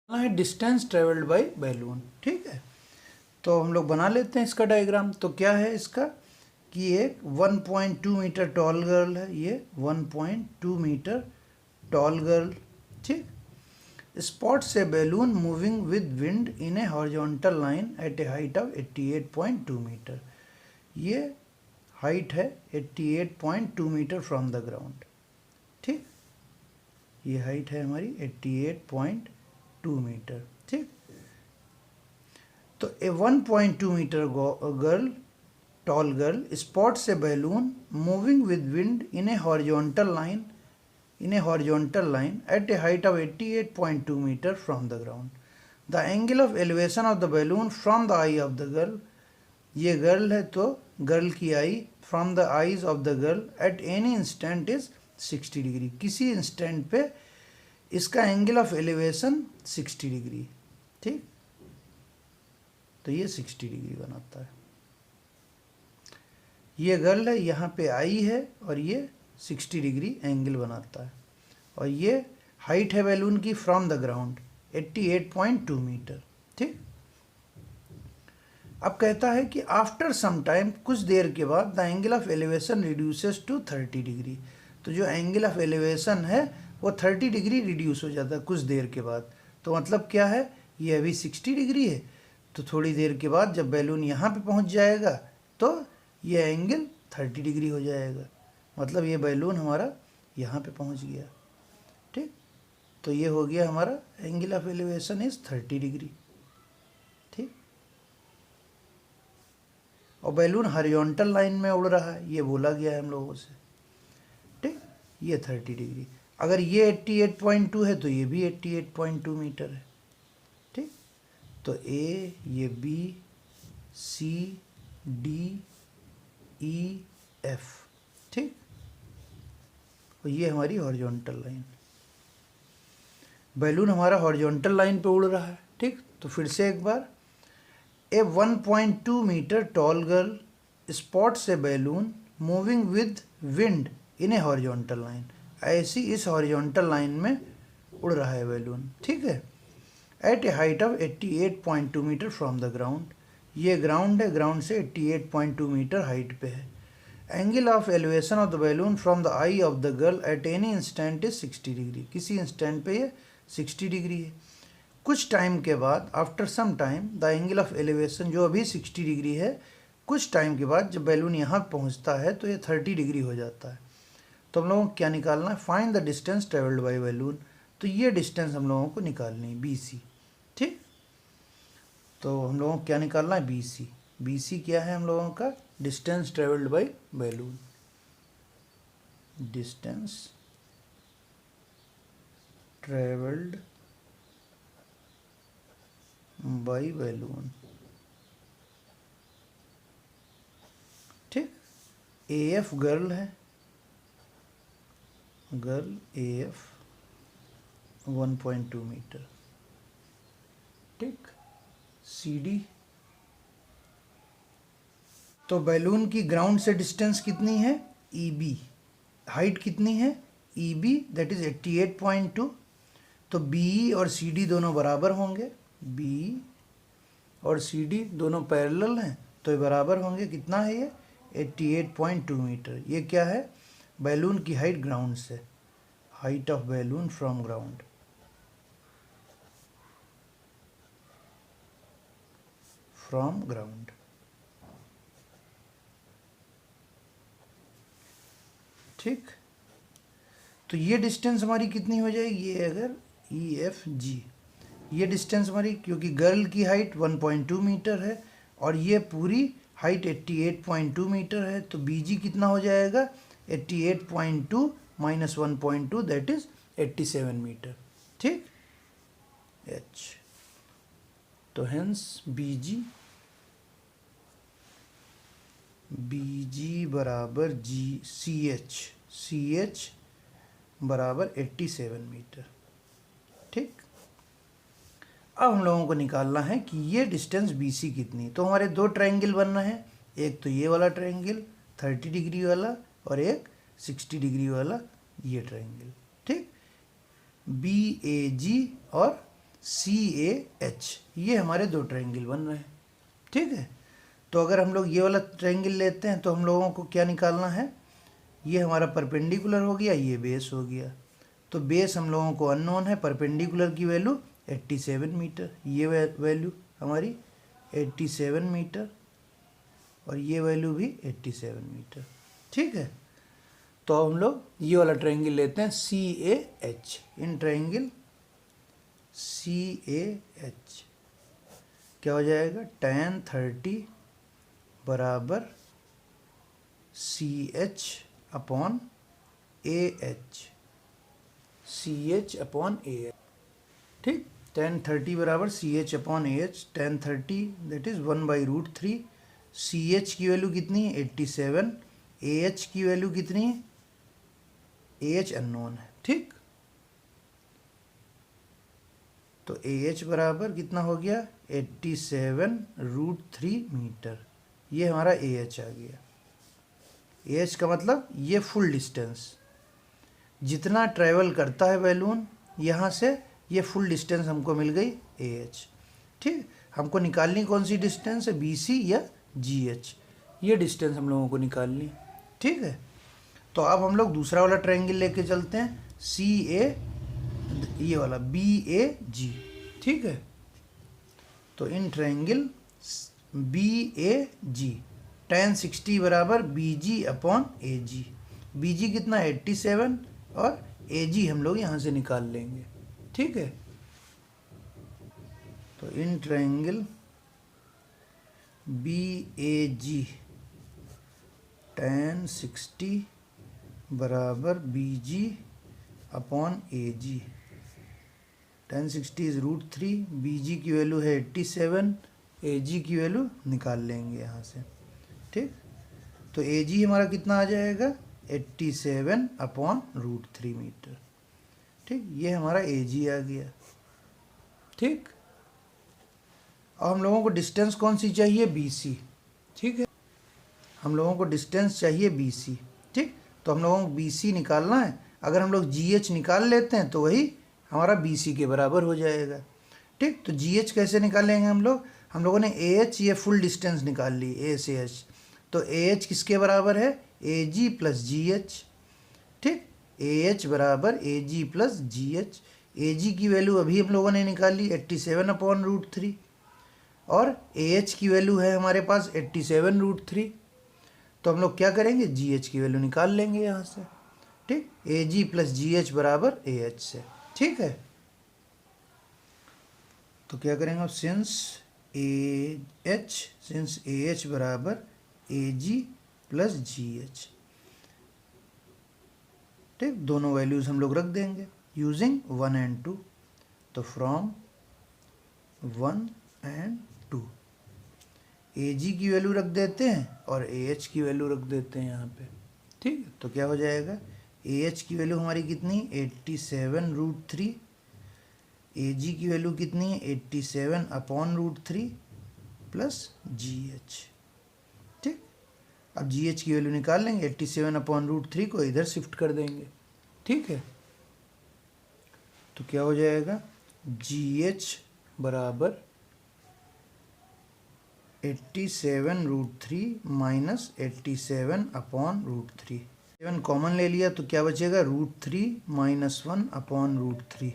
है distance travelled by balloon. ठीक है, तो हम लोग बना लेते हैं इसका डायग्राम। तो क्या है इसका कि एक 1.2 मीटर टॉल गर्ल है, ये 1.2 मीटर टॉल गर्ल। ठीक, स्पॉट से balloon moving with wind in a horizontal line at a height of 88.2 metre. ये हाइट है 88.2 मीटर फ्रॉम द ग्राउंड। ठीक, ये हाइट है हमारी 88.2 मीटर। ठीक, तो a 1.2 metre girl tall girl spots a balloon moving with wind in a horizontal line at a height of 88.2 meter from the ground. The angle of elevation of the balloon from the eye of the girl, ये girl है तो girl की eye from the eyes of the girl at any instant is 60 degree. किसी instant पे इसका angle of elevation 60 degree. ठीक, तो ये 60 डिग्री बनाता है। ये गर्ल है, यहाँ पे आई है और ये 60 डिग्री एंगल बनाता है। और ये हाइट है बैलून की फ्रॉम द ग्राउंड 88.2 मीटर। ठीक, अब कहता है कि आफ्टर सम टाइम, कुछ देर के बाद, the angle of elevation reduces to 30 degree. तो जो एंगल ऑफ एलिवेशन है वो 30 डिग्री रिड्यूस हो जाता है कुछ देर के बाद। तो मतलब क्या है, ये अभी 60 डिग्री है, तो थोड़ी देर के बाद जब बैलून यहाँ पे पहुँच जाएगा तो ये एंगल 30 डिग्री हो जाएगा। मतलब ये बैलून हमारा यहाँ पे पहुँच गया। ठीक, तो ये हो गया हमारा angle of elevation is 30 degree. ठीक, और बैलून हॉरिजॉन्टल लाइन में उड़ रहा है, ये बोला गया है हम लोगों से। ठीक, ये 30 डिग्री। अगर ये 88.2 है तो ये भी 88.2 मीटर है। ठीक, तो ए, ये B, C, D, E, F. ठीक, और ये हमारी हॉरिजॉन्टल लाइन। बैलून हमारा हॉरिजॉन्टल लाइन पे उड़ रहा है। ठीक, तो फिर से एक बार, a 1.2 metre tall girl spots a balloon moving with wind in a horizontal line. ऐसी इस हॉरिजॉन्टल लाइन में उड़ रहा है बैलून। ठीक है, at a height of 88.2 metre from the ground. ये ग्राउंड है, ग्राउंड से 88.2 मीटर हाइट पे है। Angle of elevation of the balloon from the eye of the girl at any instant is 60 degree. किसी इंस्टेंट पे ये 60 डिग्री है। कुछ टाइम के बाद, after some time, the angle of elevation, जो अभी 60 डिग्री है, कुछ टाइम के बाद जब बैलून यहाँ पहुँचता है तो ये 30 डिग्री हो जाता है। तो हम लोगों को क्या निकालना है, find the distance travelled by balloon. तो ये डिस्टेंस हम लोगों को निकालनी है, BC। ठीक, तो हम लोगों को क्या निकालना है, BC। BC क्या है हम लोगों का, distance travelled by balloon. Distance travelled by balloon. ठीक, AF गर्ल है, गर्ल AF 1.2 मीटर। ठीक, CD, तो बैलून की ग्राउंड से डिस्टेंस कितनी है, EB। हाइट कितनी है, EB, दैट इज 88.2। तो BE और CD दोनों बराबर होंगे। BE और CD दोनों पैरेलल हैं तो ये बराबर होंगे। कितना है ये, 88.2 मीटर। ये क्या है, बैलून की हाइट ग्राउंड से, height of balloon from ground. From ground. ठीक, तो ये डिस्टेंस हमारी कितनी हो जाएगी, ये अगर EFG, ये डिस्टेंस हमारी, क्योंकि गर्ल की हाइट 1.2 मीटर है और ये पूरी हाइट 88.2 मीटर है, तो BG कितना हो जाएगा, 88.2 माइनस 1.2 दैट इज 87 मीटर। ठीक, H, तो हेंस BG बराबर CH बराबर 87 मीटर। ठीक, अब हम लोगों को निकालना है कि ये डिस्टेंस BC कितनी। तो हमारे दो ट्रायंगल बन रहे हैं, एक तो ये वाला ट्रायंगल 30 डिग्री वाला और एक 60 डिग्री वाला ये ट्रायंगल। ठीक, BAG और CAH, ये हमारे दो ट्रायंगल बन रहे हैं। ठीक है, तो अगर हम लोग ये वाला ट्रायंगल लेते हैं तो हम लोगों को क्या निकालना है, ये हमारा परपेंडिकुलर हो गया, ये बेस हो गया। तो बेस हम लोगों को अननोन है, परपेंडिकुलर की वैल्यू 87 मीटर, ये वैल्यू हमारी 87 मीटर और ये वैल्यू भी 87 मीटर। ठीक है, तो हम लोग ये वाला ट्रायंगल लेते हैं CAH। इन ट्रायंगल CAH क्या हो जाएगा, tan 30 बराबर CH upon AH, CH upon AH। ठीक, tan 30 बराबर CH upon AH, tan 30 that is 1/√3। CH की वैल्यू कितनी है, 87। AH की वैल्यू कितनी है, AH अननोन है। ठीक, तो AH बराबर कितना हो गया, 87√3 मीटर। ये हमारा AH आ गया। AH का मतलब ये फुल डिस्टेंस, जितना ट्रैवल करता है बैलून यहाँ से, ये फुल डिस्टेंस हमको मिल गई AH। ठीक, हमको निकालनी कौन सी डिस्टेंस है, BC या GH, ये डिस्टेंस हम लोगों को निकालनी। ठीक है, तो अब हम लोग दूसरा वाला ट्रायंगल लेके चलते हैं, CA, ये वाला BAG। ठीक है, तो इन ट्रायंगल BAG tan 60 बराबर BG अपॉन AG। BG कितना, 87 और AG हम लोग यहाँ से निकाल लेंगे। ठीक है, तो इन ट्रायंगल BAG tan 60 बराबर BG upon AG। tan 60 is √3, BG की वैल्यू है 87, AG की वैल्यू निकाल लेंगे यहाँ से। ठीक, तो AG हमारा कितना आ जाएगा, 87 अपॉन √3 मीटर। ठीक, ये हमारा AG आ गया। ठीक, अब हम लोगों को डिस्टेंस कौन सी चाहिए, BC। ठीक है, हम लोगों को डिस्टेंस चाहिए BC। ठीक, तो हम लोगों को BC निकालना है। अगर हम लोग GH निकाल लेते हैं तो वही हमारा BC के बराबर हो जाएगा। ठीक, तो GH कैसे निकालेंगे हम लोगों ने AH ये फुल डिस्टेंस निकाल ली, A से H, तो AH किसके बराबर है, AG प्लस GH। ठीक, AH बराबर AG प्लस GH। AG की वैल्यू अभी हम लोगों ने निकाल ली 87 अपॉन √3 और AH की वैल्यू है हमारे पास 87√3। तो हम लोग क्या करेंगे, GH की वैल्यू निकाल लेंगे यहाँ से। ठीक, AG प्लस GH बराबर AH से। ठीक है, तो क्या करेंगे अब, सिंस AH बराबर AG प्लस GH। ठीक, दोनों वैल्यूज हम लोग रख देंगे यूजिंग 1 and 2। तो फ्रॉम 1 and 2 AG की वैल्यू रख देते हैं और AH की वैल्यू रख देते हैं यहाँ पे। ठीक है, तो क्या हो जाएगा, AH की वैल्यू हमारी कितनी, 87√3। AG की वैल्यू कितनी है, 87 अपॉन √3 प्लस GH। ठीक, अब GH की वैल्यू निकाल लेंगे, 87 अपॉन √3 को इधर शिफ्ट कर देंगे। ठीक है, तो क्या हो जाएगा, GH बराबर 87√3 माइनस 87 अपॉन √3। 7 कॉमन ले लिया तो क्या बचेगा, √3 माइनस 1 अपॉन √3।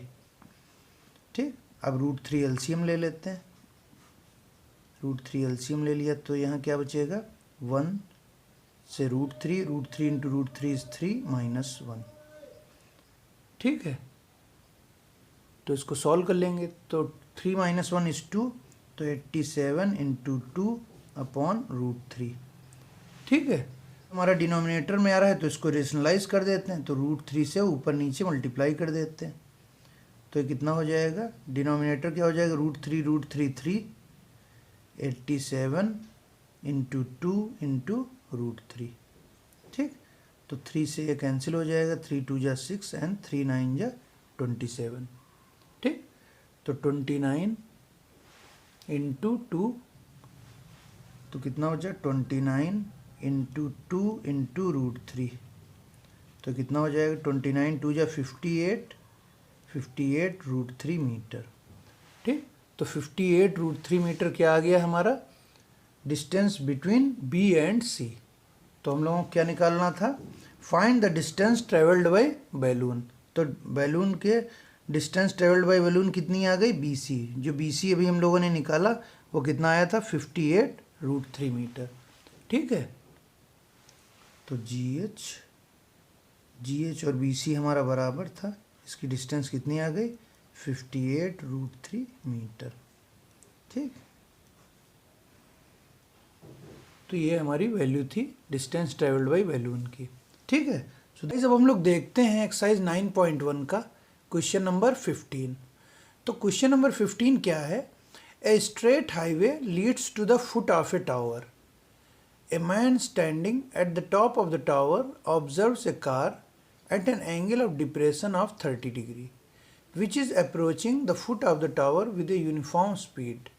ठीक, अब √3 एलसीएम ले लेते हैं। √3 एलसीएम ले लिया तो यहाँ क्या बचेगा, 1 से √3 इंटू √3 इज 3 माइनस 1। ठीक है, तो इसको सॉल्व कर लेंगे तो 3 माइनस 1 इज 2, तो 87 इंटू 2 अपॉन √3। ठीक है, हमारा डिनोमिनेटर में आ रहा है तो इसको रेशनलाइज कर देते हैं, तो √3 से ऊपर नीचे मल्टीप्लाई कर देते हैं। तो ये कितना हो जाएगा, डिनोमिनेटर क्या हो जाएगा, √3 3, 87 इंटू 2 इंटू √3। ठीक, तो 3 से ये कैंसिल हो जाएगा, 3 2 जा 6 एंड 3 9 जा 27। ठीक, तो 29 इंटू 2, तो कितना हो जाए, 29 इंटू 2 इंटू √3, तो कितना हो जाएगा, 29 2 जा 58 √3 मीटर। ठीक, तो 58√3 मीटर क्या आ गया हमारा डिस्टेंस बिटवीन बी एंड सी। तो हम लोगों को क्या निकालना था, find the distance travelled by balloon. तो बैलून के डिस्टेंस ट्रेवल्ड बाय बैलून कितनी आ गई, बी सी। जो बी सी अभी हम लोगों ने निकाला वो कितना आया था, 58√3 मीटर। ठीक है, तो जी एच और बी सी हमारा बराबर था, इसकी डिस्टेंस कितनी आ गई, 58√3 मीटर। ठीक, तो ये हमारी वैल्यू थी डिस्टेंस ट्रेवल्ड बाय बैलून की। ठीक है, सो जब हम लोग देखते हैं एक्सरसाइज 9.1 का क्वेश्चन नंबर 15। तो क्वेश्चन नंबर 15 क्या है, a straight highway leads to the foot of a tower. A man standing at the top of the tower observes a car at an angle of depression of 30 degree, which is approaching the foot of the tower with a uniform speed.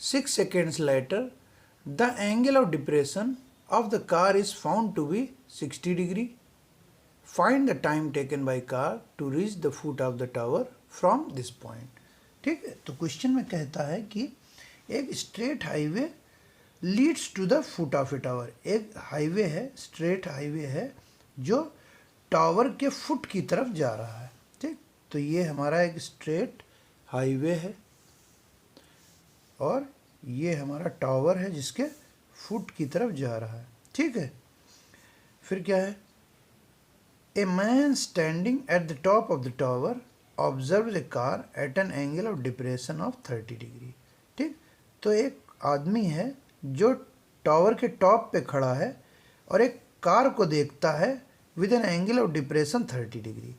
6 seconds later, the angle of depression of the car is found to be 60 degree. Find the time taken by car to reach the foot of the tower from this point. ठीक है, तो question में कहता है कि एक straight highway leads to the foot of a tower. एक highway है, स्ट्रेट हाईवे है जो टावर के फुट की तरफ जा रहा है। ठीक, तो ये हमारा एक स्ट्रेट हाईवे है और ये हमारा टावर है जिसके फुट की तरफ जा रहा है। ठीक है, फिर क्या है, ए man standing at the top of the tower observe a car at an angle of depression of 30 degree. ठीक, तो एक आदमी है जो टावर के टॉप पे खड़ा है और एक कार को देखता है with N angle of depression 30 degree.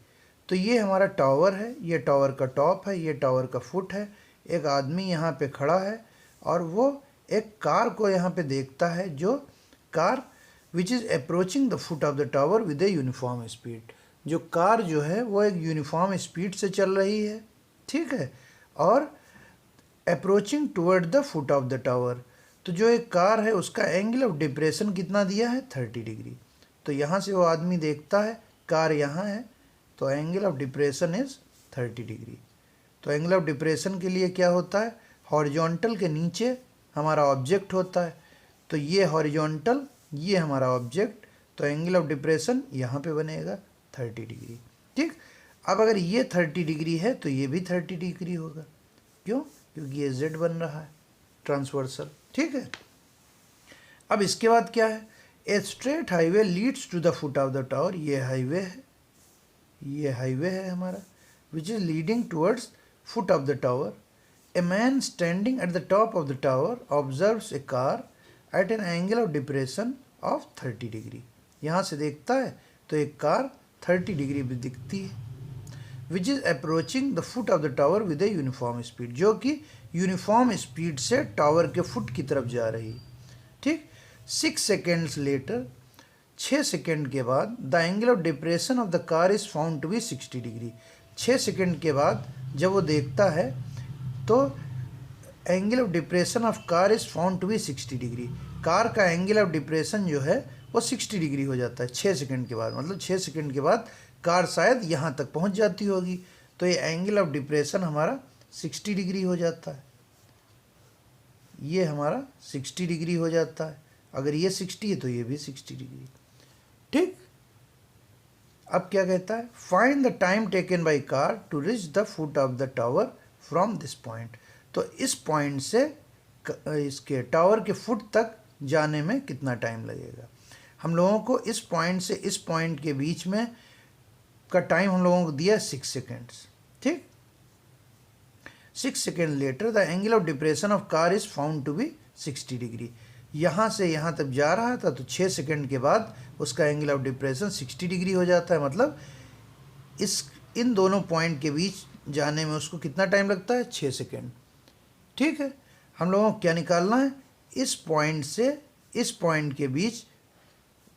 तो ये हमारा टावर है, ये टावर का टॉप है, ये टावर का फुट है। एक आदमी यहाँ पे खड़ा है और वो एक कार को यहाँ पे देखता है, जो car which is approaching the foot of the tower with a uniform speed. जो कार जो है वो एक यूनिफॉर्म स्पीड से चल रही है। ठीक है, और approaching toward the foot of the tower. तो जो एक कार है उसका एंगल ऑफ डिप्रेशन कितना दिया है, 30 डिग्री। तो यहाँ से वो आदमी देखता है कार यहाँ है, तो angle of depression is 30 degree. तो एंगल ऑफ डिप्रेशन के लिए क्या होता है, हॉरिजॉन्टल के नीचे हमारा ऑब्जेक्ट होता है। तो ये हॉरिजॉन्टल, ये हमारा ऑब्जेक्ट, तो एंगल ऑफ डिप्रेशन यहाँ पे बनेगा 30 डिग्री। ठीक, अब अगर ये 30 डिग्री है तो ये भी 30 डिग्री होगा। क्यों, क्योंकि ये जेड बन रहा है ट्रांसवर्सल। ठीक है, अब इसके बाद क्या है, a straight highway leads to the foot of the tower. ये हाईवे है, ये हाईवे है हमारा, which is leading towards foot of the tower. A man standing at the top of the tower observes a car at an angle of depression of 30 degree. यहाँ से देखता है तो एक कार 30 डिग्री भी दिखती है, which is approaching the foot of the tower with a uniform speed, जो कि यूनिफॉर्म स्पीड से टावर के फुट की तरफ जा रही। ठीक, 6 सेकेंड्स लेटर, 6 सेकेंड के बाद, the angle of depression of the car is found to be 60 degree. 6 second के बाद जब वो देखता है तो angle of depression of car is found to be 60 degree. Car का एंगल ऑफ डिप्रेशन जो है वो 60 डिग्री हो जाता है 6 सेकेंड के बाद। मतलब 6 सेकेंड के बाद कार शायद यहाँ तक पहुँच जाती होगी, तो ये एंगल ऑफ डिप्रेशन हमारा 60 डिग्री हो जाता है। ये हमारा 60 डिग्री हो जाता है। अगर ये 60 है तो ये भी 60 डिग्री। ठीक, अब क्या कहता है, find the time taken by car to reach the foot of the tower from this point. तो इस पॉइंट से इसके टावर के फुट तक जाने में कितना टाइम लगेगा। हम लोगों को इस पॉइंट से इस पॉइंट के बीच में का टाइम हम लोगों को दिया 6 सेकेंड्स। ठीक, 6 second later the angle of depression of car is found to be 60 degree. यहाँ से यहाँ तक जा रहा था तो 6 सेकेंड के बाद उसका एंगल ऑफ डिप्रेशन 60 डिग्री हो जाता है। मतलब इन दोनों पॉइंट के बीच जाने में उसको कितना टाइम लगता है, 6 सेकेंड। ठीक है, हम लोगों को क्या निकालना है, इस पॉइंट से इस पॉइंट के बीच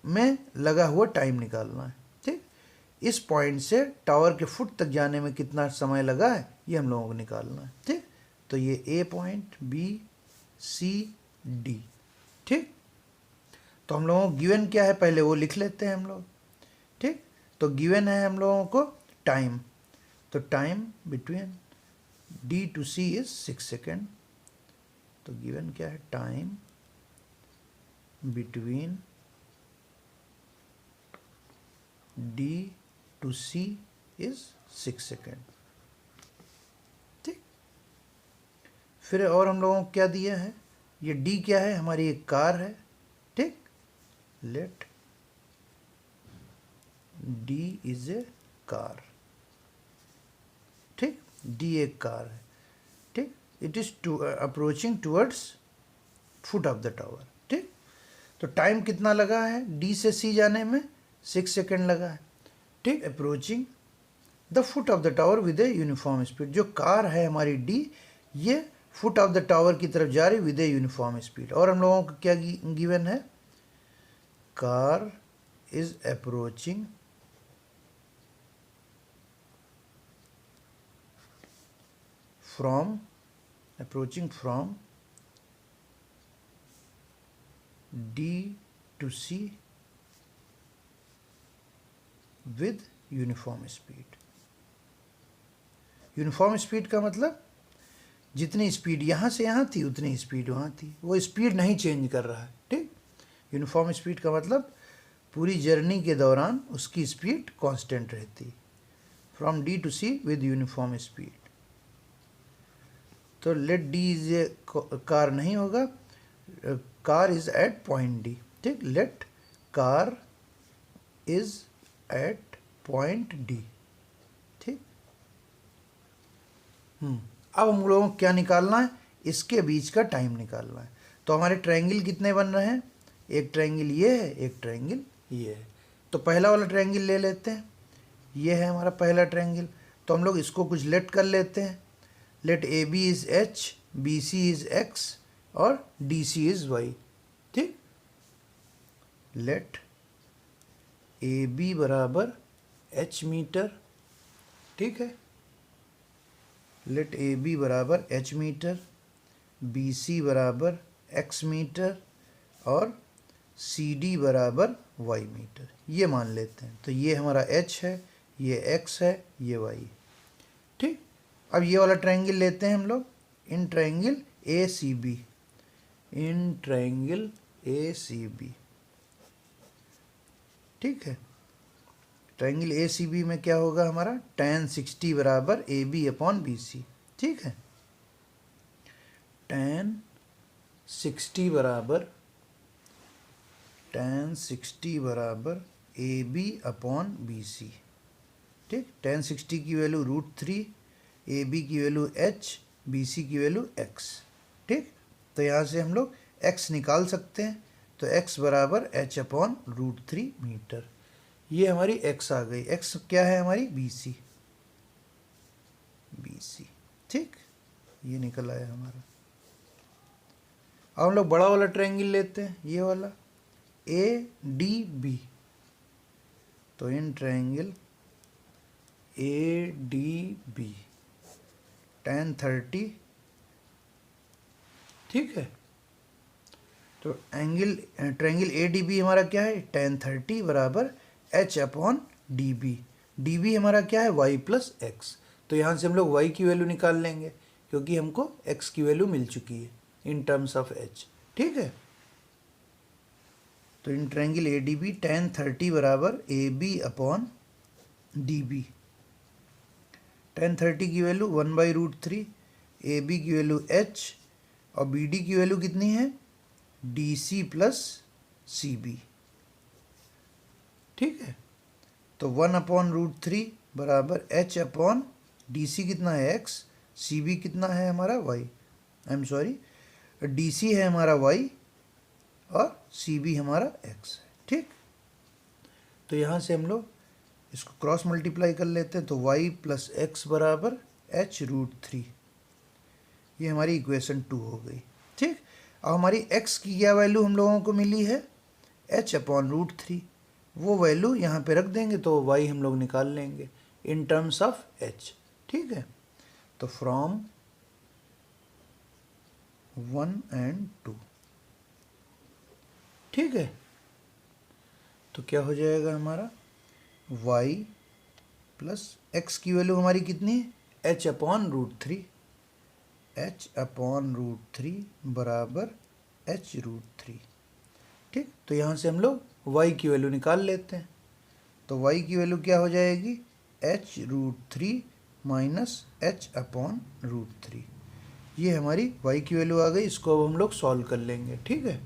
में लगा हुआ टाइम निकालना है। ठीक, इस पॉइंट से टावर के फुट तक जाने में कितना समय लगा है ये हम लोगों को निकालना है। ठीक, तो ये ए पॉइंट, बी, सी, डी। ठीक, तो हम लोगों को गिवन क्या है पहले वो लिख लेते हैं हम लोग। ठीक, तो गिवन है हम लोगों को टाइम, तो time between D to C is 6 second. तो गिवन क्या है, time between D to C is 6 second. ठीक, फिर और हम लोगों को क्या दिया है, ये डी क्या है, हमारी एक कार है। ठीक, let D is a car. ठीक, डी एक कार है। ठीक, it is approaching towards foot of the tower. ठीक, तो टाइम कितना लगा है डी से सी जाने में, 6 सेकेंड लगा है। ठीक, approaching the foot of the tower with a uniform speed. जो कार है हमारी डी, ये फुट ऑफ द टावर की तरफ जा रही विद ए यूनिफॉर्म स्पीड। और हम लोगों को क्या गिवन है, car is approaching from D to C with uniform speed. Uniform speed का मतलब जितनी स्पीड यहाँ से यहाँ थी उतनी स्पीड वहाँ थी, वो स्पीड नहीं चेंज कर रहा है। ठीक, यूनिफॉर्म स्पीड का मतलब पूरी जर्नी के दौरान उसकी स्पीड कांस्टेंट रहती, from D to C with uniform speed. तो let D is a car नहीं होगा, car is at point D. ठीक, let car is at point D. ठीक, अब हम लोगों को क्या निकालना है, इसके बीच का टाइम निकालना है। तो हमारे ट्रायंगल कितने बन रहे हैं, एक ट्रायंगल ये है, एक ट्रायंगल ये है। तो पहला वाला ट्रायंगल ले लेते हैं, ये है हमारा पहला ट्रायंगल। तो हम लोग इसको कुछ लेट कर लेते हैं। Let A B is H, B C is X और डी सी इज वाई। ठीक, लेट ए बी बराबर एच मीटर। ठीक है, लेट ए बी बराबर एच मीटर, बी सी बराबर एक्स मीटर और सी डी बराबर वाई मीटर, ये मान लेते हैं। तो ये हमारा एच है, ये एक्स है, ये वाई। ठीक, अब ये वाला ट्रायंगल लेते हैं हम लोग, in triangle A C B, in triangle A C B. ठीक है, ट्रायंगल ए सी बी में क्या होगा हमारा, tan 60 बराबर A B upon B C. ठीक है, tan 60 बराबर A B upon B C. ठीक, tan 60 की वैल्यू √3, ए बी की वैल्यू h, बी सी की वैल्यू x। ठीक, तो यहाँ से हम लोग x निकाल सकते हैं। तो x बराबर h अपॉन √3 मीटर, ये हमारी x आ गई। x क्या है हमारी, बी सी। ठीक, ये निकल आया हमारा। अब हम लोग बड़ा वाला ट्रायंगल लेते हैं, ये वाला ए डी बी। तो in triangle A D B tan 30। ठीक है, तो ट्रायंगल ए डी बी हमारा क्या है, tan 30 बराबर h upon D B. D B हमारा क्या है, y प्लस एक्स। तो यहाँ से हम लोग y की वैल्यू निकाल लेंगे, क्योंकि हमको x की वैल्यू मिल चुकी है इन टर्म्स ऑफ h। ठीक है, तो in triangle A D B tan 30 बराबर A B upon D B. tan 30 की वैल्यू 1/√3, ए बी की वैल्यू h और बी डी की वैल्यू कितनी है, D C plus C B. ठीक है, तो 1/√3 बराबर h अपॉन डी सी कितना है x, सी बी कितना है हमारा y, I am sorry, D C है हमारा y और सी बी हमारा x है। ठीक, तो यहाँ से हम लोग इसको क्रॉस मल्टीप्लाई कर लेते हैं। तो y प्लस एक्स बराबर h√3, ये हमारी इक्वेशन 2 हो गई। ठीक, अब हमारी x की क्या वैल्यू हम लोगों को मिली है, h अपॉन √3। वो वैल्यू यहाँ पे रख देंगे तो y हम लोग निकाल लेंगे इन टर्म्स ऑफ h। ठीक है, तो फ्रॉम 1 and 2। ठीक है, तो क्या हो जाएगा हमारा, y प्लस एक्स की वैल्यू हमारी कितनी है, h अपॉन √3। h/√3 बराबर h√3। ठीक, तो यहाँ से हम लोग y की वैल्यू निकाल लेते हैं। तो y की वैल्यू क्या हो जाएगी, h√3 माइनस h/√3। ये हमारी y की वैल्यू आ गई। इसको अब हम लोग सॉल्व कर लेंगे। ठीक है,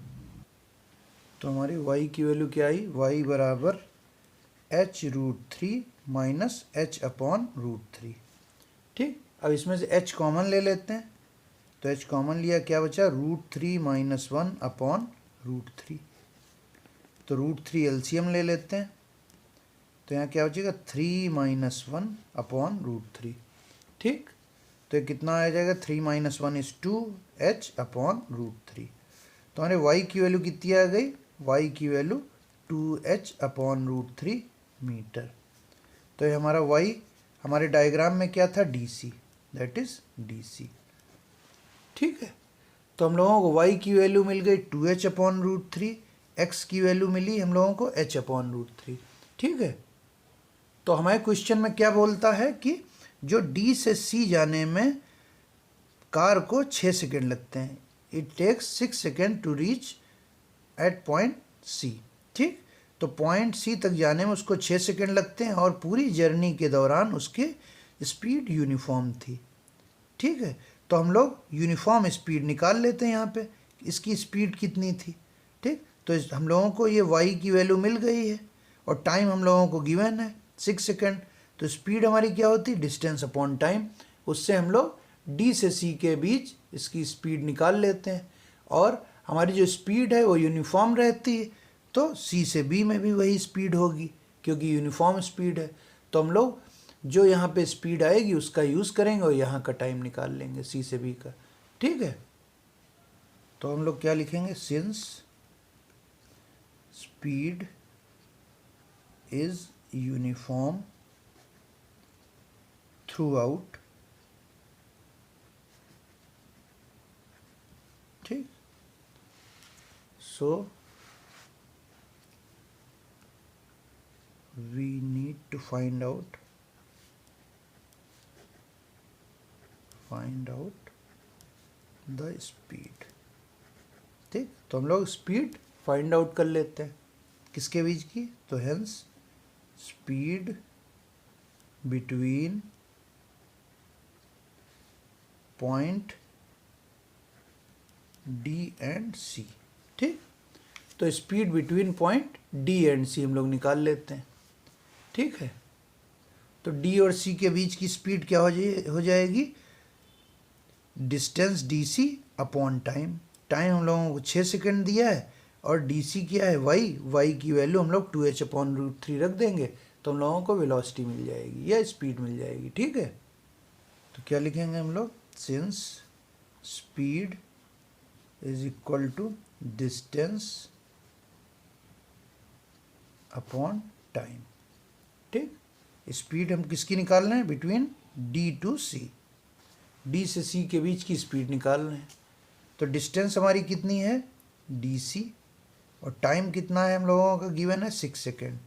तो हमारी y की वैल्यू क्या आई, y बराबर h√3 माइनस h/√3। ठीक, अब इसमें से h कॉमन ले लेते हैं। तो h कॉमन लिया, क्या बचा, √3 माइनस 1/√3। तो √3 एलसीएम ले लेते हैं। तो यहाँ क्या बचेगा, 3 माइनस 1/√3। ठीक, तो ये कितना आ जाएगा, 3 माइनस 1 इज 2 h/√3। तो हमारे y की वैल्यू कितनी आ गई, y की वैल्यू 2h/√3 मीटर। तो ये हमारा y हमारे डायग्राम में क्या था, DC, दैट इज DC। ठीक है, तो हम लोगों को y की वैल्यू मिल गई 2h/√3, x की वैल्यू मिली हम लोगों को h/√3। ठीक है, तो हमारे क्वेश्चन में क्या बोलता है कि जो D से C जाने में कार को 6 सेकेंड लगते हैं। It takes 6 second to reach at point C। ठीक, तो पॉइंट C तक जाने में उसको 6 सेकेंड लगते हैं और पूरी जर्नी के दौरान उसकी स्पीड यूनिफॉर्म थी। ठीक है, तो हम लोग यूनिफॉर्म स्पीड निकाल लेते हैं। यहाँ पे इसकी स्पीड कितनी थी। ठीक, तो हम लोगों को ये y की वैल्यू मिल गई है और टाइम हम लोगों को गिवन है 6 सेकेंड। तो स्पीड हमारी क्या होती है, डिस्टेंस अपॉन टाइम। उससे हम लोग D से C के बीच इसकी स्पीड निकाल लेते हैं और हमारी जो स्पीड है वो यूनिफॉर्म रहती है। तो C से B में भी वही स्पीड होगी क्योंकि यूनिफॉर्म स्पीड है। तो हम लोग जो यहाँ पे स्पीड आएगी उसका यूज़ करेंगे और यहाँ का टाइम निकाल लेंगे C से B का। ठीक है, तो हम लोग क्या लिखेंगे, since speed is uniform through out. ठीक, सो we need to find out the speed। ठीक, तो हम लोग स्पीड फाइंड आउट कर लेते हैं किसके बीच की, तो hence speed between point D and C। ठीक, तो speed between point D and C हम लोग निकाल लेते हैं। ठीक है, तो D और C के बीच की स्पीड क्या हो जाएगी, distance DC upon time. Time हम लोगों को 6 सेकेंड दिया है और DC क्या है, y की वैल्यू हम लोग 2h/√3 रख देंगे तो हम लोगों को वेलोसिटी मिल जाएगी या स्पीड मिल जाएगी। ठीक है, तो क्या लिखेंगे हम लोग, since speed is equal to distance upon time. ठीक, स्पीड हम किसकी निकाल रहे हैं, between D to C। D से C के बीच की स्पीड निकाल रहे हैं। तो डिस्टेंस हमारी कितनी है, DC, और टाइम कितना है हम लोगों का गिवन है 6 सेकेंड।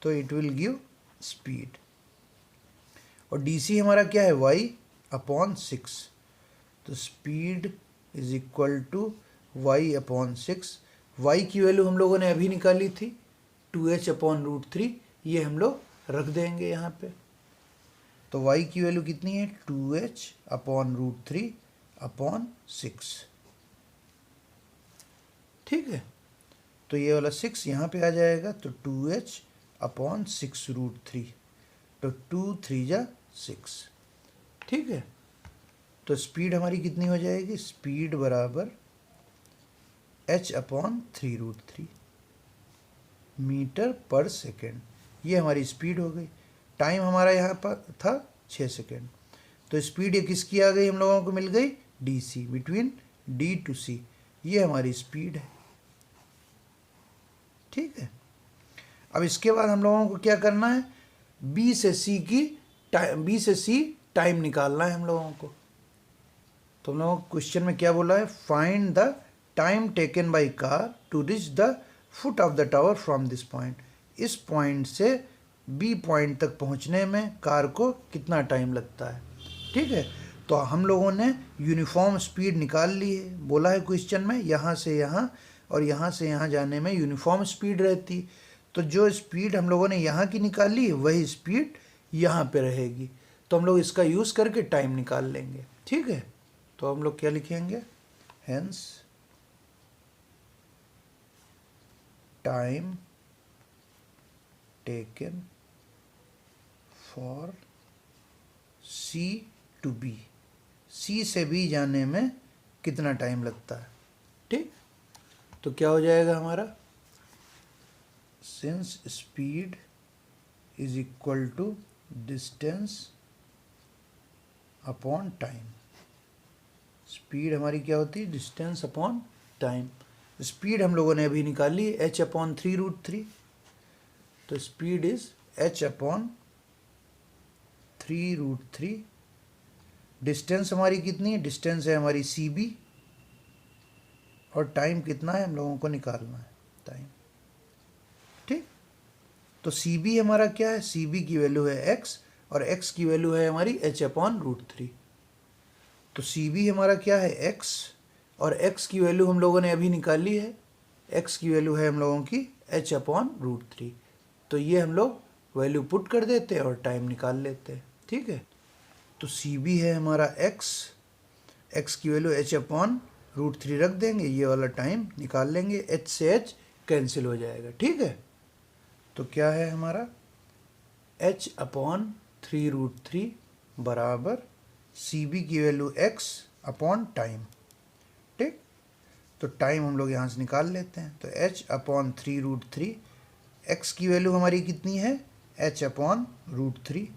तो इट विल गिव स्पीड। और DC हमारा क्या है, y/6। तो speed is equal to y/6। y की वैल्यू हम लोगों ने अभी निकाली थी 2h/√3। ये हम लोग रख देंगे यहाँ पे। तो y की वैल्यू कितनी है, 2h/√3/6। ठीक है, तो ये वाला 6 यहाँ पे आ जाएगा। तो 2h/6√3। तो 2 3 जा 6। ठीक है, तो स्पीड हमारी कितनी हो जाएगी, स्पीड बराबर h/3√3 मीटर पर सेकेंड। ये हमारी स्पीड हो गई। टाइम हमारा यहाँ पर था 6 सेकेंड। तो स्पीड ये किसकी आ गई, हम लोगों को मिल गई DC, between D to C। ये हमारी स्पीड है। ठीक है, अब इसके बाद हम लोगों को क्या करना है, B से C टाइम निकालना है हम लोगों को। तो हम लोगों को क्वेश्चन में क्या बोला है, find the time taken by car to reach the foot of the tower from this point. इस पॉइंट से B पॉइंट तक पहुंचने में कार को कितना टाइम लगता है। ठीक है, तो हम लोगों ने यूनिफॉर्म स्पीड निकाल ली है, बोला है क्वेश्चन में यहाँ से यहाँ और यहाँ से यहाँ जाने में यूनिफॉर्म स्पीड रहती, तो जो स्पीड हम लोगों ने यहाँ की निकाली है वही स्पीड यहाँ पे रहेगी, तो हम लोग इसका यूज़ करके टाइम निकाल लेंगे। ठीक है, तो हम लोग क्या लिखेंगे, hence time taken for C to B, C से B जाने में कितना टाइम लगता है। ठीक, तो क्या हो जाएगा हमारा, since speed is equal to distance upon time, speed हमारी क्या होती है, डिस्टेंस अपॉन टाइम। स्पीड हम लोगों ने अभी निकाली है h/3√3, तो स्पीड इज h/3√3। डिस्टेंस हमारी कितनी है, डिस्टेंस है हमारी CB, और टाइम कितना है हम लोगों को निकालना है, टाइम। ठीक, तो CB हमारा क्या है, CB की वैल्यू है x और x की वैल्यू है हमारी h/√3। तो CB हमारा क्या है x, और x की वैल्यू हम लोगों ने अभी निकाली है, x की वैल्यू है हम लोगों की h/√3। तो ये हम लोग वैल्यू पुट कर देते हैं और टाइम निकाल लेते हैं। ठीक है, तो CB है हमारा x की वैल्यू h/√3 रख देंगे, ये वाला टाइम निकाल लेंगे, h से h कैंसिल हो जाएगा। ठीक है, तो क्या है हमारा h/3√3 बराबर CB की वैल्यू x अपॉन टाइम। ठीक, तो टाइम हम लोग यहाँ से निकाल लेते हैं, तो h/3√3, x की वैल्यू हमारी कितनी है, h/√3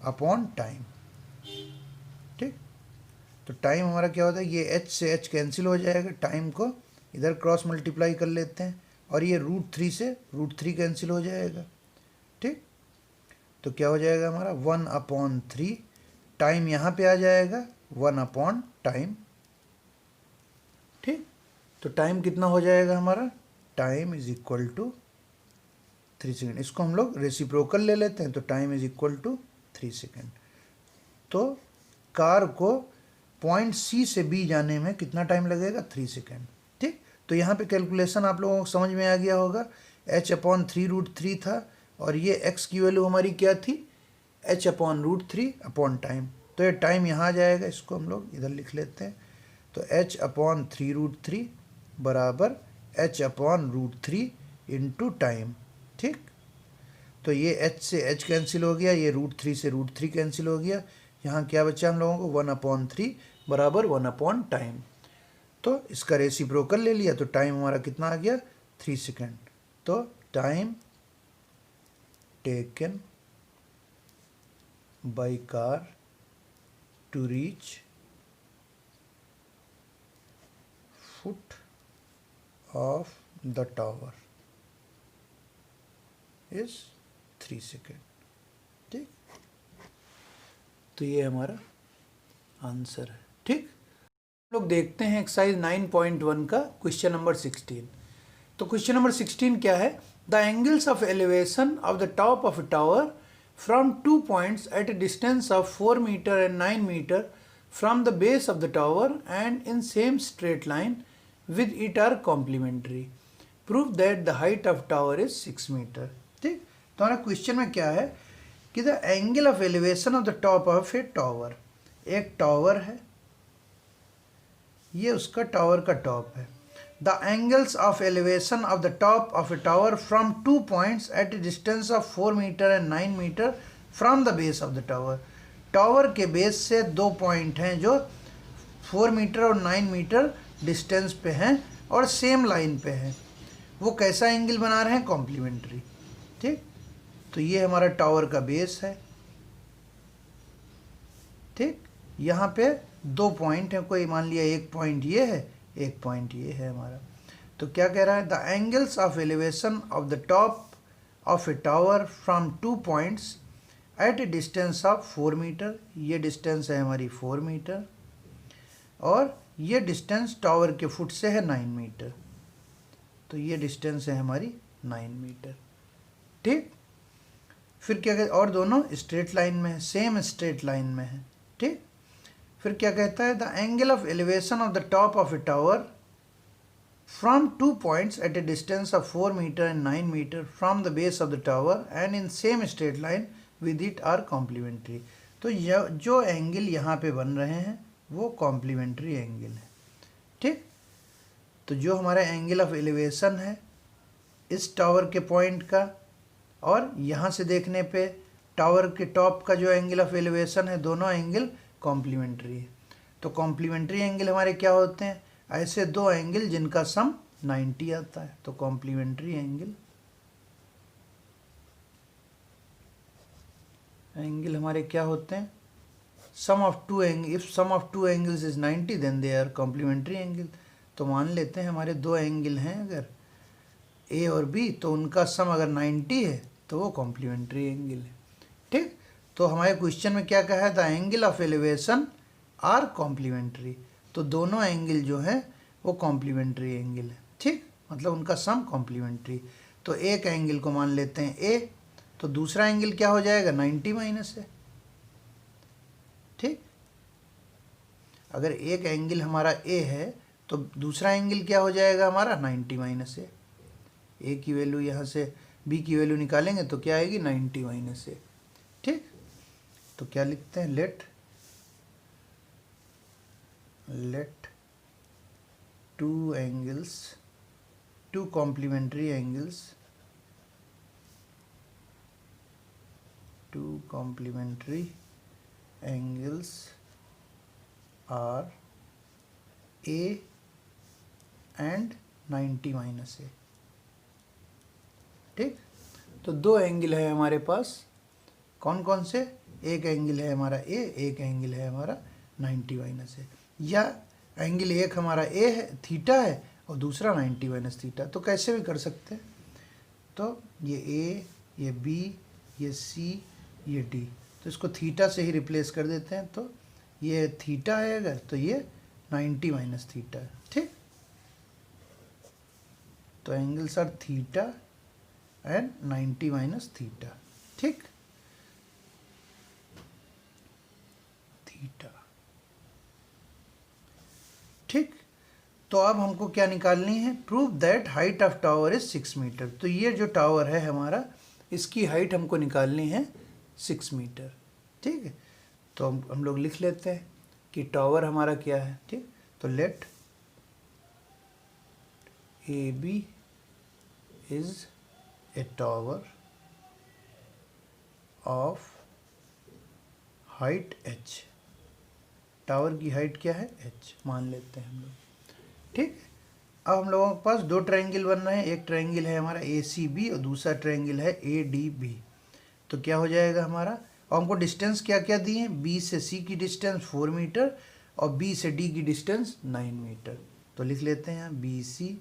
अपॉन टाइम। ठीक, तो टाइम हमारा क्या होता है, ये h से h कैंसिल हो जाएगा, टाइम को इधर क्रॉस मल्टीप्लाई कर लेते हैं, और ये √3 से √3 कैंसिल हो जाएगा। ठीक, तो क्या हो जाएगा हमारा 1/3, टाइम यहाँ पे आ जाएगा 1/टाइम। ठीक, तो टाइम कितना हो जाएगा हमारा, time is equal to 3 second. इसको हम लोग रेसिप्रोकल ले लेते हैं, तो time is equal to 3 second. तो कार को पॉइंट C से B जाने में कितना टाइम लगेगा, 3 सेकेंड। ठीक, तो यहाँ पे कैलकुलेशन आप लोगों को समझ में आ गया होगा, h/3√3 था, और ये x की वैल्यू हमारी क्या थी, h/√3 अपॉन टाइम। तो ये टाइम यहाँ आ जाएगा, इसको हम लोग इधर लिख लेते हैं, तो h/3√3 बराबर h/√3 इंटू टाइम। ठीक, तो ये h से h कैंसिल हो गया, ये √3 से √3 कैंसिल हो गया, यहाँ क्या बचा हम लोगों को, 1/3 बराबर 1/टाइम। तो इसका रेसिप्रोकल ले लिया, तो टाइम हमारा कितना आ गया, 3 सेकेंड। तो time taken by car to reach foot of the tower is 3 second. ठीक, तो ये हमारा आंसर है। ठीक, लोग देखते हैं एक्सरसाइज 9.1 का क्वेश्चन नंबर 16। तो क्वेश्चन नंबर 16 क्या है, the angles of elevation of the top of a tower from 2 points at a distance of 4 metre and 9 metre from the base of the tower and in same straight line with it are complementary, prove that the height of tower is 6 metre. ठीक, तो हमारा question में क्या है कि the angle of elevation of the top of a tower, एक tower है, ये उसका टावर का टॉप है। The angles of elevation of the top of a tower from 2 points at a distance of 4 metre and 9 metre from the base of the tower, tower के base से 2 point हैं जो 4 metre और 9 metre distance पे हैं और same line पे हैं, वो कैसा एंगल बना रहे हैं, कॉम्प्लीमेंट्री। ठीक, तो ये हमारा टावर का बेस है। ठीक, यहाँ पे 2 पॉइंट है, कोई मान लिया एक पॉइंट ये है, एक पॉइंट ये है हमारा। तो क्या कह रहा है, the angles of elevation of the top of a tower from 2 points at a distance of 4 metre, ये डिस्टेंस है हमारी 4 मीटर, और ये डिस्टेंस टावर के फुट से है 9 मीटर, तो ये डिस्टेंस है हमारी 9 मीटर। ठीक, फिर क्या कहते, और दोनों स्ट्रेट लाइन में है, सेम स्ट्रेट लाइन में है। ठीक, फिर क्या कहता है, the angle of elevation of the top of a tower from 2 points at a distance of 4 metre and 9 metre from the base of the tower and in same straight line with it are complementary. तो जो angle यहाँ पे बन रहे हैं वो complementary angle है, ठीक। तो जो हमारा एंगल ऑफ एलिवेशन है इस टावर के पॉइंट का और यहाँ से देखने पे टावर के टॉप का जो एंगल ऑफ एलिवेशन है, दोनों एंगल कॉम्प्लीमेंट्री है। तो कॉम्प्लीमेंट्री एंगल हमारे क्या होते हैं, ऐसे दो एंगल जिनका सम 90 आता है। तो कॉम्प्लीमेंट्री एंगल हमारे क्या होते हैं, sum of two angle, if sum of two angles is 90 then they are complementary angle. तो मान लेते हैं हमारे दो एंगल हैं अगर ए और बी, तो उनका सम अगर 90 है तो वो कॉम्प्लीमेंट्री एंगल है, ठीक। तो हमारे क्वेश्चन में क्या कहा है, the angle of elevation are complementary. तो दोनों एंगल जो है वो कॉम्प्लीमेंट्री एंगल है, ठीक, मतलब उनका सम कॉम्प्लीमेंट्री। तो एक एंगल को मान लेते हैं ए, तो दूसरा एंगल क्या हो जाएगा, 90 माइनस है, ठीक। अगर एक एंगल हमारा ए है तो दूसरा एंगल क्या हो जाएगा हमारा 90 माइनस ए। ए की वैल्यू यहाँ से बी की वैल्यू निकालेंगे तो क्या आएगी 90 माइनस ए, ठीक। तो क्या लिखते हैं, let two angles, two complementary angles, two complementary angles are A and 90 minus A, ठीक। तो दो एंगल है हमारे पास, कौन कौन से, एक एंगल है हमारा ए, एक एंगल है हमारा 90 माइनस ए, या एंगल एक हमारा ए है, थीटा है, और दूसरा 90 माइनस थीटा। तो कैसे भी कर सकते हैं, तो ये ए, ये बी, ये सी, ये डी, तो इसको थीटा से ही रिप्लेस कर देते हैं। तो ये थीटा है अगर, तो ये 90 माइनस थीटा है, ठीक। तो angles are theta and 90 minus theta, ठीक, थीटा, ठीक। तो अब हमको क्या निकालनी है, prove that height of tower is 6 metre. तो ये जो टावर है हमारा, इसकी हाइट हमको निकालनी है 6 मीटर, ठीक है। तो हम लोग लिख लेते हैं कि टावर हमारा क्या है, ठीक। तो let A B is a tower of height h। Tower की हाइट क्या है, h मान लेते हैं हम लोग, ठीक। अब हम लोगों के पास दो ट्रायंगल बन रहे हैं, एक ट्रायंगल है हमारा ए सी बी और दूसरा ट्रायंगल है ए डी बी। तो क्या हो जाएगा हमारा, और हमको डिस्टेंस क्या क्या दिए हैं, बी से सी की डिस्टेंस 4 मीटर और बी से डी की डिस्टेंस 9 मीटर। तो लिख लेते हैं बी सी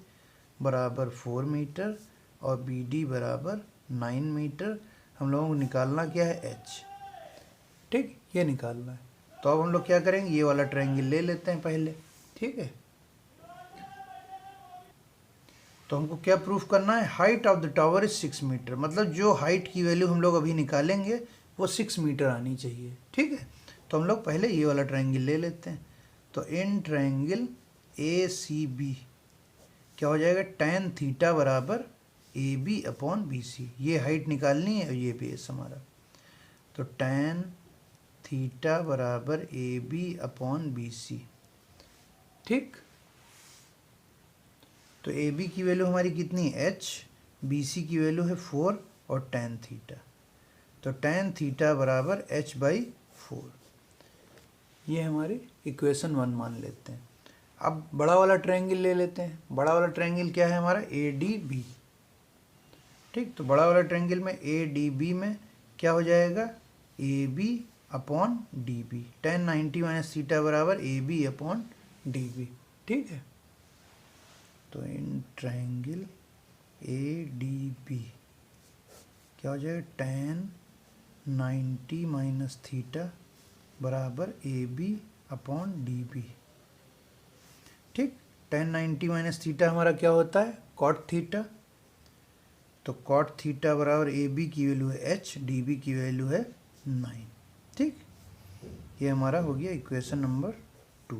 बराबर 4 मीटर और बी डी बराबर 9 मीटर। हम लोगों को निकालना क्या है, एच, ठीक, ये निकालना है। तो अब हम लोग क्या करेंगे, ये वाला ट्रायंगल ले लेते हैं पहले, ठीक है। तो हमको क्या प्रूफ करना है, height of the tower is 6 metre, मतलब जो हाइट की वैल्यू हम लोग अभी निकालेंगे वो 6 मीटर आनी चाहिए, ठीक है। तो हम लोग पहले ये वाला ट्रायंगल ले लेते हैं। तो in triangle A C B क्या हो जाएगा, tan थीटा बराबर A B upon B C. ये हाइट निकालनी है और ये बेस हमारा। तो tan थीटा बराबर A B upon B C, ठीक। तो ए बी की वैल्यू हमारी कितनी है, एच, बी सी की वैल्यू है 4 और tan थीटा। तो tan थीटा बराबर h बाई 4, ये हमारी इक्वेशन 1 मान लेते हैं। अब बड़ा वाला ट्रायंगल ले लेते हैं। बड़ा वाला ट्रायंगल क्या है हमारा, ए डी बी, ठीक। तो बड़ा वाला ट्रायंगल में ए डी बी में क्या हो जाएगा, A B upon D B, tan 90 minus theta बराबर A B upon D B, ठीक है। तो in triangle A D B क्या हो जाएगा, tan 90 माइनस थीटा बराबर A B upon D B, ठीक। tan 90 माइनस थीटा हमारा क्या होता है, cot थीटा। तो cot थीटा बराबर ए बी की वैल्यू है h, डी बी की वैल्यू है 9, ठीक। ये हमारा हो गया इक्वेशन नंबर 2।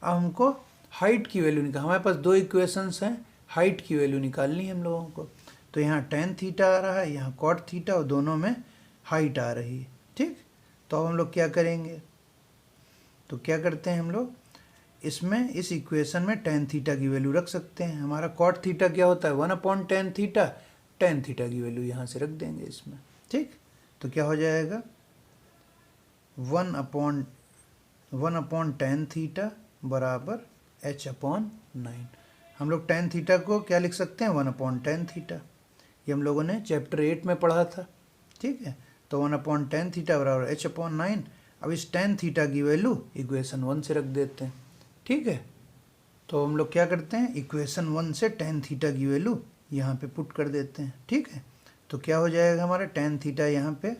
अब हमको हाइट की वैल्यू निकाल, हमारे पास दो इक्वेशंस हैं, हाइट की वैल्यू निकालनी है हम लोगों को। तो यहाँ टेन थीटा आ रहा है, यहाँ कॉट थीटा, और दोनों में हाइट आ रही है। ठीक, तो अब हम लोग क्या करेंगे, तो क्या करते हैं हम लोग, इसमें इस इक्वेशन में टेन थीटा की वैल्यू रख सकते हैं। हमारा कॉट थीटा क्या होता है, 1/tan थीटा, टेन थीटा की वैल्यू यहाँ से रख देंगे इसमें। ठीक, तो क्या हो जाएगा, 1/tan थीटा बराबर h/9। हम लोग tan थीटा को क्या लिख सकते हैं, 1/tan थीटा, ये हम लोगों ने चैप्टर 8 में पढ़ा था। ठीक है, तो 1/tan थीटा बराबर h/9। अब इस tan थीटा की वैल्यू इक्वेशन 1 से रख देते हैं। ठीक है, तो हम लोग क्या करते हैं, इक्वेशन 1 से tan थीटा की वैल्यू यहाँ पे पुट कर देते हैं। ठीक है, तो क्या हो जाएगा हमारा tan थीटा यहाँ पे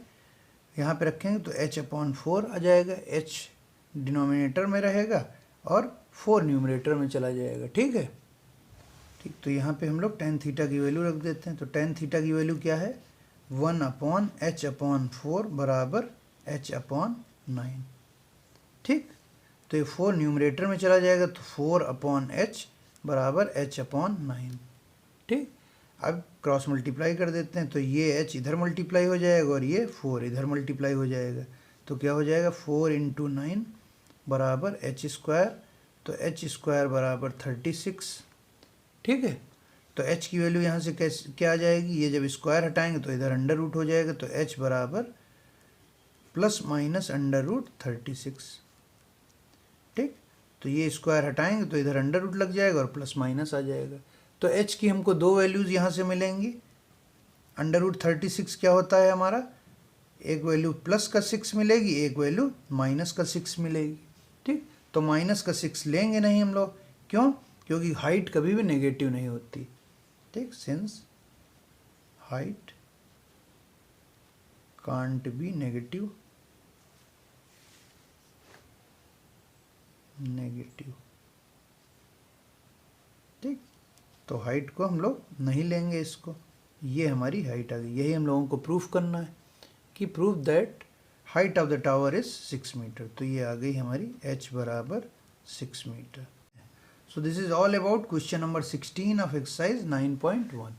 रखेंगे तो h/4 आ जाएगा, h डिनोमिनेटर में रहेगा और 4 न्यूमरेटर में चला जाएगा। ठीक है, ठीक, तो यहाँ पे हम लोग tan थीटा की वैल्यू रख देते हैं। तो tan थीटा की वैल्यू क्या है, 1/h/4 बराबर h/9। ठीक, तो ये 4 न्यूमरेटर में चला जाएगा, तो 4/h बराबर h/9। ठीक, अब क्रॉस मल्टीप्लाई कर देते हैं, तो ये h इधर मल्टीप्लाई हो जाएगा और ये 4 इधर मल्टीप्लाई हो जाएगा। तो क्या हो जाएगा, 4 × 9 बराबर h², तो h² बराबर 36। ठीक है, तो h की वैल्यू यहाँ से कैसे क्या आ जाएगी, ये जब स्क्वायर हटाएंगे तो इधर अंडर रूट हो जाएगा, तो h बराबर ±√36। ठीक, तो ये स्क्वायर हटाएंगे तो इधर अंडर रूट लग जाएगा और प्लस माइनस आ जाएगा। तो h की हमको दो वैल्यूज़ यहाँ से मिलेंगी। √36 क्या होता है हमारा, एक वैल्यू प्लस का 6 मिलेगी, एक वैल्यू माइनस का 6 मिलेगी। ठीक, तो माइनस का 6 लेंगे नहीं हम लोग, क्यों, क्योंकि हाइट कभी भी नेगेटिव नहीं होती। ठीक, since height can't be negative, ठीक, तो हाइट को हम लोग नहीं लेंगे इसको, ये हमारी हाइट आ गई। यही हम लोगों को प्रूफ करना है कि proof that height of the tower is 6 metre. तो ये आ गई हमारी h बराबर 6 metre. So this is all about question number 16 of exercise 9.1.